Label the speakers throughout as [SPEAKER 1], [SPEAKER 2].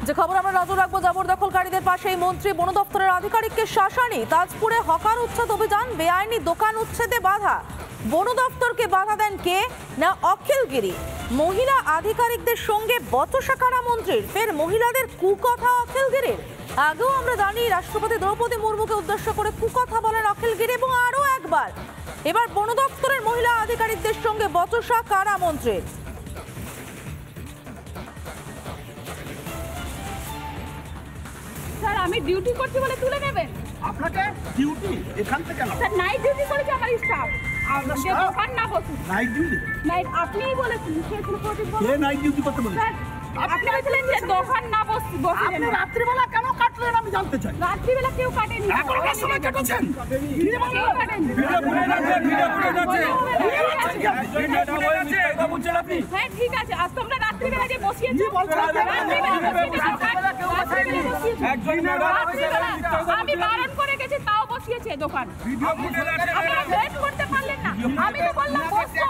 [SPEAKER 1] যে খবর আমরা নজর রাখবো, জবরদখলকারীদের পাশেই মন্ত্রী বন দপ্তরের আধিকারিককে শাসানি। তাজপুরে হকার উচ্ছেদ অভিযান, বেআইনি দোকান উচ্ছেদে বাধা। বন দপ্তরকে বাধা দেন কে না অখিলগিরি। মহিলা আধিকারিকদের সঙ্গে বচসা কারা মন্ত্রীর। ফের মহিলাদের কুকথা অখিলগিরির। আগেও আমরা জানি রাষ্ট্রপতি দ্রৌপদী মুর্মুকে উদ্দেশ্য করে কুকথা বলেন অখিলগিরি, এবং আরো একবার এবার বন দপ্তরের মহিলা আধিকারিকদের সঙ্গে বচসা কারা মন্ত্রীর।
[SPEAKER 2] স্যার আমি ডিউটি করছি বলে তুলে নেবেন?
[SPEAKER 3] আপনাকে ডিউটি এখান থেকে না
[SPEAKER 2] স্যার নাইট ডিউটি করেছে আমার স্টাফ। আমরা দোকান না বসুন।
[SPEAKER 3] নাইট ডিউটি
[SPEAKER 2] নাইট আপনিই বলেছেন,
[SPEAKER 3] কে নাইট ডিউটি করতে বলেছে?
[SPEAKER 2] স্যার আপনি বলেছিলেন যে দোকান না বসুন।
[SPEAKER 3] আপনি রাত্রিবেলা কেন কাটলেন আমি জানতে চাই।
[SPEAKER 2] রাত্রিবেলা কেউ কাটেনি।
[SPEAKER 3] এখনকার সময় কেটেছেন।
[SPEAKER 2] কেউ কাটেনি। হ্যাঁ ঠিক আছে, আজ তোমরা রাত্রিবেলা যে বসিয়েছো, আমি বারণ করে গেছি তাও বসিয়েছে দোকান। আপনারা ওয়েট করতে পারলেন না। আমি তো বললাম বসবো,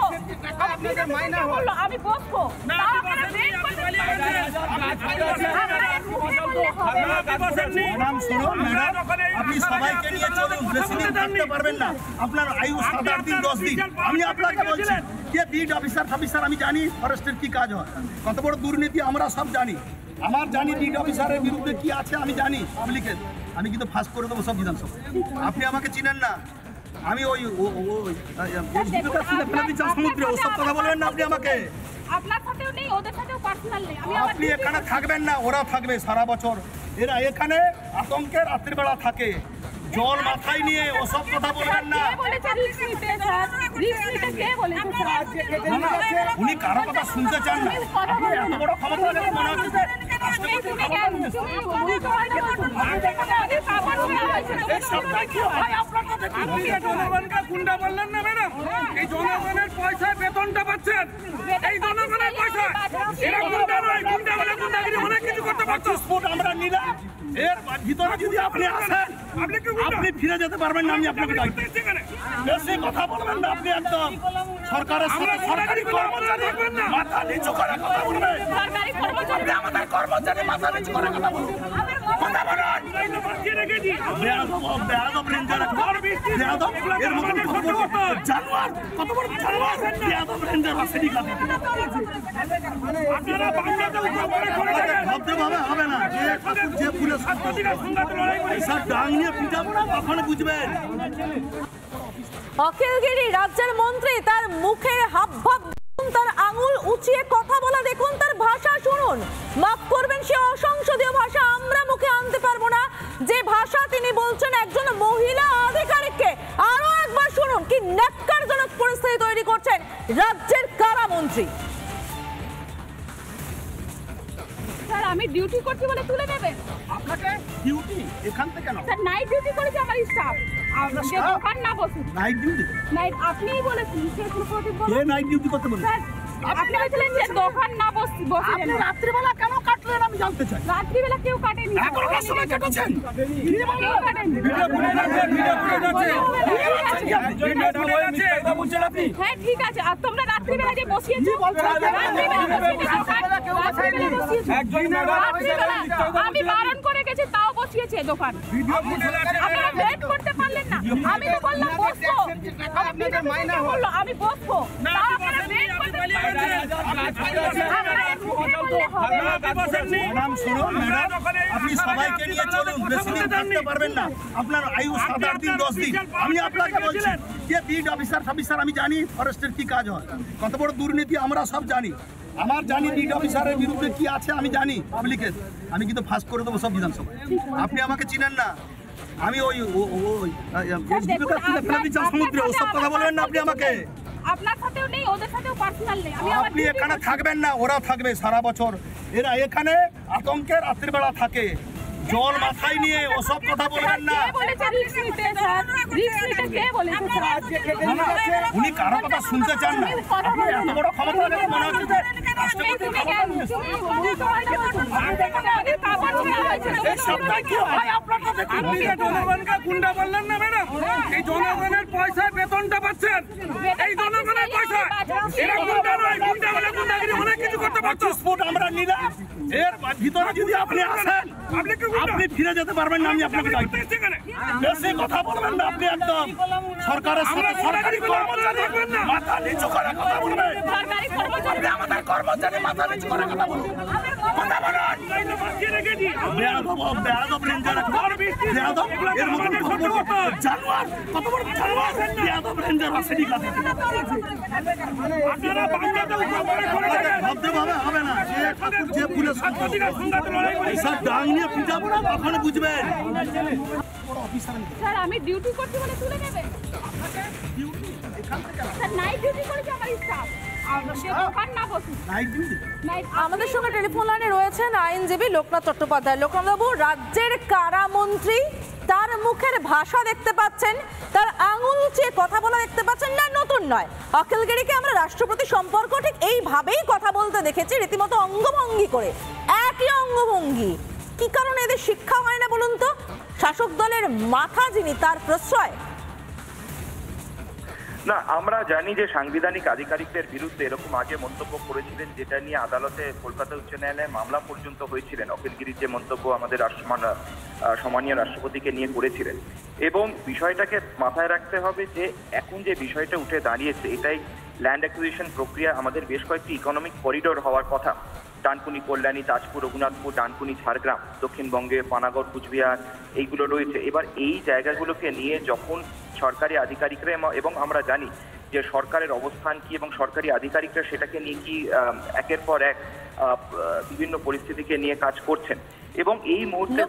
[SPEAKER 2] আমি বসবো, তাও আপনারা ওয়েট করতে পারলেন না।
[SPEAKER 3] ম্যাডাম শুনুন, ম্যাডাম আপনি সবাইকে নিয়ে চলুন, বেশি দিন থাকতে পারবেন না। আপনার আয়ু 7-8 দিন 10 দিন। আমি আপনাকে বলছি যে বিট অফিসার আমি জানি ফরেস্টের কি কাজ হয়, কত বড় দুর্নীতি আমরা সব জানি। আমার জানি বিট অফিসারের বিরুদ্ধে কি আছে আমি জানি পাবলিকের। আমি কিন্তু ফাঁস করে দেবো সব বিধানসভা। আপনি আমাকে চিনেন না, আমি ওই সমুদ্রে ওসব কথা বলবেন না আপনি আমাকে।
[SPEAKER 2] আপনার সাথেও নেই, ওদের সাথেও পার্সোনাল নেই।
[SPEAKER 3] আপনি এখানে থাকবেন না, ওরা থাকবে সারা বছর। এরা এখানে আতঙ্কে রাত্রিবেলা থাকে, জল মাথায় নিয়ে ওসব কথা বলবেন না। উনি কারো কথা শুনতে চান না। আপনি এত বড় ক্ষমতা মনে হচ্ছে
[SPEAKER 4] জনগণকে গুন্ডা বললেন না ম্যাডাম, এই জনগণের পয়সায় বেতনটা পাচ্ছেন, এই জনগণের পয়সা। এরা গুন্ডা নয়, গুন্ডা বলে গুন্ডাগিরি অনেক কিছু করতে পারতো।
[SPEAKER 3] আমরা নিলাম, এর ভিতরে যদি আপনি আসেন আপনি ফিরে যেতে পারবেন না। আমি আপনাকে বেশি কথা বলবেন না আপনি, একদম সরকারের সাথে সরকারি কর্মচারী মাথা নিচু করে কথা বলবেন। আপনি আমাদের কর্মচারী মাথা নিচু করে কথা বলবেন। কথা বলুন। বেয়াদব রেঞ্জার, বেয়াদব এর মতন কত বড় জানোয়ার, কত বড় জানোয়ার বেয়াদব রেঞ্জার আসেনি কাছে।
[SPEAKER 4] আপনারা বাংলাতে উপরে করে থাকেন,
[SPEAKER 3] ভদ্রভাবে হবে না। যে পুলিশ ডাং নিয়ে পিটাবো না, তখন বুঝবেন।
[SPEAKER 1] অখিলগিরি রাজ্যের মন্ত্রী, তার মুখের হাবভাব দেখুন, তার আঙুল উঁচিয়ে কথা বলা দেখুন, তার ভাষা শুনুন। মাফ করবেন, সে অসংসদীয় ভাষা আমরা মুখে আনতে পারবো না। যে ভাষা তিনি বলছেন একজন মহিলা আধিকারিককে, আরো একবার শুনুন কি ন্যাক্কারজনক পরিস্থিতি তৈরি করছেন রাজ্যের কারা মন্ত্রী।
[SPEAKER 2] স্যার আমি ডিউটি করছি বলে তুলে নেবেন?
[SPEAKER 3] আপনাকে ডিউটি এখান থেকে না
[SPEAKER 2] স্যার নাইট ডিউটি করেছে আমার স্টাফ। আমরা দোকান না বসুন।
[SPEAKER 3] নাইট ডিউটি
[SPEAKER 2] নাইট আপনিই বলেছেন,
[SPEAKER 3] কে নাইট ডিউটি করতে বলেছে?
[SPEAKER 2] স্যার আপনি বলেছিলেন যে দোকান না বসুন।
[SPEAKER 3] আপনি রাত্রিবেলা কেন কাটলেন আমি জানতে চাই।
[SPEAKER 2] রাত্রিবেলা কেউ কাটেনি।
[SPEAKER 3] এখনকার সময় কেটেছেন।
[SPEAKER 2] কেউ কাটেনি। হ্যাঁ ঠিক আছে, আর তোমরা রাত্রিবেলা যে বসিয়েছো, আমি বারণ করে গেছি তাও বসিয়েছে দোকান। আপনারা ওয়েট করতে পারলেন না। আমি তো বললাম বসবো, আমি বসবো, তাও আপনারা ওয়েট করতে পারলেন না।
[SPEAKER 3] ম্যাডাম শুনুন, ম্যাডাম আপনি সবাইকে নিয়ে চলুন, বেশি দিন থাকতে পারবেন না। আপনার আয়ু 7-8 দিন 10 দিন। আমি আপনাকে বলছি যে বিট অফিসার আমি জানি ফরেস্টের কি কাজ হয়, কত বড় দুর্নীতি আমরা সব জানি। আমার জানি বিট অফিসারের বিরুদ্ধে কি আছে আমি জানি পাবলিকের। আমি কিন্তু ফাঁস করে দেবো সব বিধানসভা। আপনি আমাকে চিনেন না, আমি ওই সমুদ্রে ওসব কথা বলবেন না আপনি আমাকে।
[SPEAKER 2] আপনার সাথেও নেই, ওদের সাথেও পার্সোনাল নেই।
[SPEAKER 3] আপনি এখানে থাকবেন না, ওরা থাকবে সারা বছর। এরা এখানে আতঙ্কে রাত্রিবেলা থাকে, জল মাথায় নিয়ে ওসব কথা বলবেন না। উনি কারো কথা শুনতে চান না। আপনি এত বড় ক্ষমতা মনে হচ্ছে
[SPEAKER 4] আপনি জনগণকে গুন্ডা বললেন না ম্যাডাম, এই জনগণের পয়সায় বেতনটা পাচ্ছেন, এই জনগণের পয়সা। এরা গুন্ডা নয়, গুন্ডা বলে গুন্ডাগিরি অনেক কিছু করতে পারতো।
[SPEAKER 3] আমরা নিলাম, এর ভিতরে যদি আপনি আসেন আপনি ফিরে যেতে পারবেন না। আমি আপনাকে বেশি কথা বলবেন না। আপনি একদম সরকারের সাথে সরকারি কর্মচারী মাথা নিচু করে কথা বলবেন। আপনি আমাদের কর্মচারী মাথা নিচু করে কথা বলুন। কথা বলুন। বেয়াদব রেঞ্জার বেয়াদব এর মতন জানোয়ার কত বড় জানোয়ার বেয়াদব রেঞ্জার আসেনি কাছে ভাবতে হবে না যে পুলিশ সব ডাং নিয়ে পিটাবো না তখন বুঝবেন।
[SPEAKER 2] স্যার আমি ডিউটি করছি বলে তুলে নেবে স্যার নাইট ডিউটি করেছে আমার স্টাফ
[SPEAKER 1] আমাদের সঙ্গে টেলিফোন লাইনে রয়েছেন আইনজীবী লোকনাথ চট্টোপাধ্যায়। লোকনাথ বাবু, রাজ্যের কারামন্ত্রী তার মুখের ভাষা দেখতে পাচ্ছেন, তার আঙুল চেয়ে কথা বলা দেখতে পাচ্ছেন না, নতুন নয়। অখিলগিরিকে আমরা রাষ্ট্রপতি সম্পর্ক ঠিক এইভাবেই কথা বলতে দেখেছি, রীতিমতো অঙ্গভঙ্গি করে, একই অঙ্গভঙ্গি। কি কারণে এদের শিক্ষা হয় না বলুন তো? শাসক দলের মাথা যিনি, তার প্রশ্রয়।
[SPEAKER 5] না, আমরা জানি যে সাংবিধানিক আধিকারিকদের বিরুদ্ধে এরকম আগে মন্তব্য করেছিলেন, যেটা নিয়ে আদালতে কলকাতা উচ্চ ন্যায়ালয়ে মামলা পর্যন্ত হয়েছিলেন। অখিলগিরির যে মন্তব্য আমাদের সম্মানীয় রাষ্ট্রপতিকে নিয়ে করেছিলেন, এবং বিষয়টাকে মাথায় রাখতে হবে যে এখন যে বিষয়টা উঠে দাঁড়িয়েছে, এটাই ল্যান্ড অ্যাকুইজিশন প্রক্রিয়া। আমাদের বেশ কয়েকটি ইকোনমিক করিডোর হওয়ার কথা, ডানকুনি কল্যাণী, তাজপুর রঘুনাথপুর, ডানকুনি ঝাড়গ্রাম, দক্ষিণবঙ্গে পানাগড় কুচবিহার, এইগুলো রয়েছে। এবার এই জায়গাগুলোকে নিয়ে যখন সরকারি আধিকারিকরা, এবং আমরা জানি যে সরকারের অবস্থান কি এবং সরকারি আধিকারিকরা সেটাকে নিয়ে কি একের পর এক বিভিন্ন পরিস্থিতিকে নিয়ে কাজ করছেন, এবং এই মুহূর্তে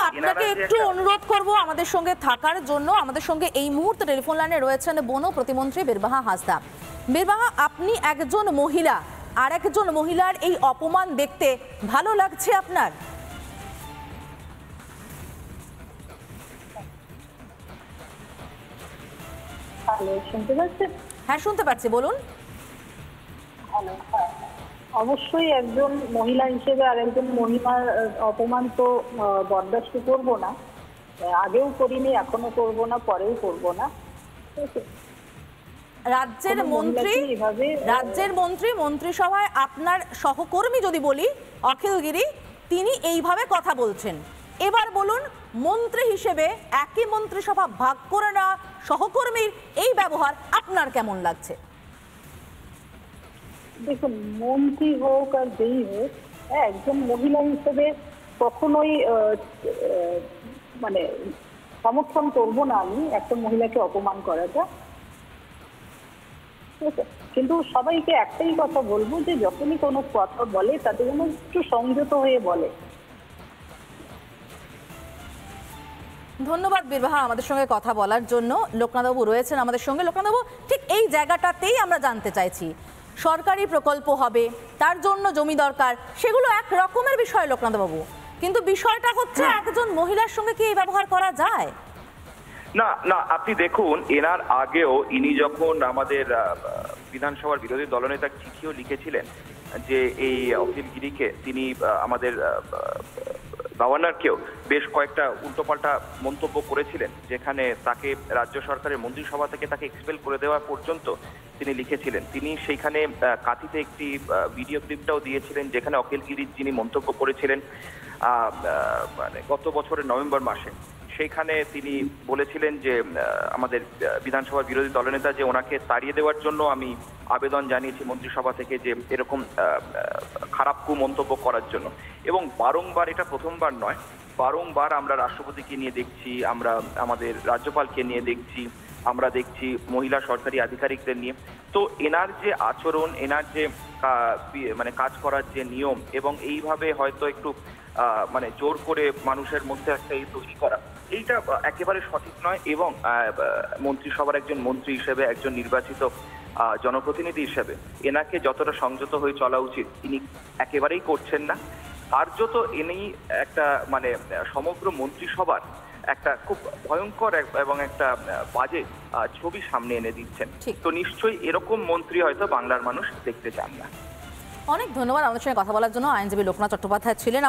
[SPEAKER 1] আপনাকে একটু অনুরোধ করব আমাদের সঙ্গে থাকার জন্য। আমাদের সঙ্গে এই মুহূর্তে টেলিফোন লাইনে রয়েছেন বন প্রতিমন্ত্রী বীরবাহা হাঁসদা। বীরবাহা, আপনি একজন মহিলা, আর একজন মহিলার এই অপমান দেখতে ভালো লাগছে আপনার?
[SPEAKER 6] শুনতে পাচ্ছেন?
[SPEAKER 1] হ্যাঁ, শুনতে পাচ্ছি, বলুন।
[SPEAKER 6] অবশ্যই একজন মহিলা হিসেবে আর একজন মহিলার অপমান তো বরদাস্ত করব না, আগেও করিনি, এখনো করব না, পরেও করব না।
[SPEAKER 1] রাজ্যের মন্ত্রী মন্ত্রিসভায় আপনার সহকর্মী যদি বলি অখিলগিরি, তিনি এইভাবে কথা বলছেন। এবার বলুন, মন্ত্রী হিসেবে একই মন্ত্রিসভা ভাগ করে না সহকর্মীর এই ব্যবহার আপনার কেমন লাগছে?
[SPEAKER 6] দেখুন, মন্ত্রী হোক আর যেই হোক, একজন মহিলা হিসেবে কখনোই মানে সমর্থন করবো না আমি একটা মহিলাকে অপমান করাটা। কিন্তু সবাইকে একটাই কথা বলবো যে যখনই কোনো কথা বলে তাতে যেন একটু সংযত হয়ে বলে।
[SPEAKER 1] ধন্যবাদ বীরবাহা আমাদের সঙ্গে কথা বলার জন্য। লোকনাথবাবু রয়েছেন আমাদের সঙ্গে। লোকনাথবাবু, ঠিক এই জায়গাটাতেই আমরা জানতে চাইছি, সরকারি প্রকল্প হবে, তার জন্য জমি দরকার, সেগুলো এক রকমের বিষয় লোকনাথবাবু, কিন্তু বিষয়টা হচ্ছে একজন মহিলার সঙ্গে কি এই ব্যবহার করা যায়?
[SPEAKER 5] না না, আপনি দেখুন, এনার আগেও ইনি যখন আমাদের বিধানসভার বিরোধী দলনেতা চিঠিও লিখেছিলেন যে এই অখিলগিরিকে, তিনি আমাদের গভর্নরকেও বেশ কয়েকটা উল্টোপাল্টা মন্তব্য করেছিলেন, যেখানে তাকে রাজ্য সরকারের মন্ত্রিসভা থেকে তাকে এক্সপেল করে দেওয়া পর্যন্ত তিনি লিখেছিলেন। তিনি সেইখানে কাঁথিতে একটি ভিডিও ক্লিপটাও দিয়েছিলেন, যেখানে অখিলগিরির যিনি মন্তব্য করেছিলেন মানে গত বছরের নভেম্বর মাসে, সেইখানে তিনি বলেছিলেন যে আমাদের বিধানসভার বিরোধী দলনেতা যে ওনাকে তাড়িয়ে দেওয়ার জন্য আমি আবেদন জানিয়েছি মন্ত্রিসভা থেকে, যে এরকম খারাপ মন্তব্য করার জন্য। এবং বারংবার, এটা প্রথমবার নয়, বারংবার আমরা রাষ্ট্রপতিকে নিয়ে দেখছি, আমরা আমাদের রাজ্যপালকে নিয়ে দেখছি, আমরা দেখছি মহিলা সরকারি আধিকারিকদের নিয়ে। তো এনার যে আচরণ, এনার যে মানে কাজ করার যে নিয়ম, এবং এইভাবে হয়তো একটু মানে জোর করে মানুষের মধ্যে একটা এই তৈরি করা, এইটা একেবারে সঠিক নয়। এবং মন্ত্রিসভার একজন মন্ত্রী হিসেবে, একজন নির্বাচিত জনপ্রতিনিধি হিসেবে এনাকে যতটা সংযত হয়ে চলা উচিত তিনি একেবারেই করছেন না। কার্যত ইনি একটা মানে সমগ্র মন্ত্রিসভার একটা খুব ভয়ঙ্কর এবং একটা বাজে ছবি সামনে এনে দিচ্ছেন। তো নিশ্চয়ই এরকম মন্ত্রী হয়তো বাংলার মানুষ দেখতে চান না।
[SPEAKER 1] অনেক ধন্যবাদ আমাদের সঙ্গে কথা বলার জন্য। আইনজীবী লোকনাথ চট্টোপাধ্যায় ছিলেন।